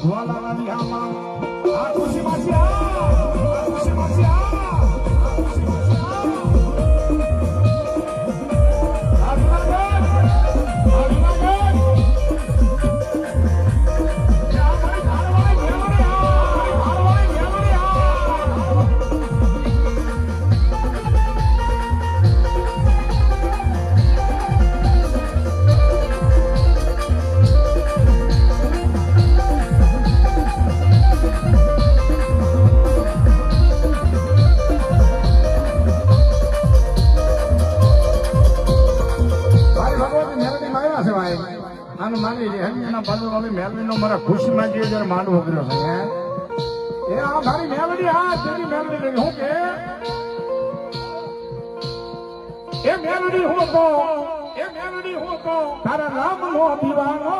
ભુવાલાની આમાં આ ખુશી માસી આ ખુશી માસી આ ખુશી માસી મારા ખુશીમાં જે જયારે માંડવો કર્યો છે એ આ મારી મેલડી આ તેની મેલડી હું કે એ મેલડી હું તો તારા નામ નો દીવાનો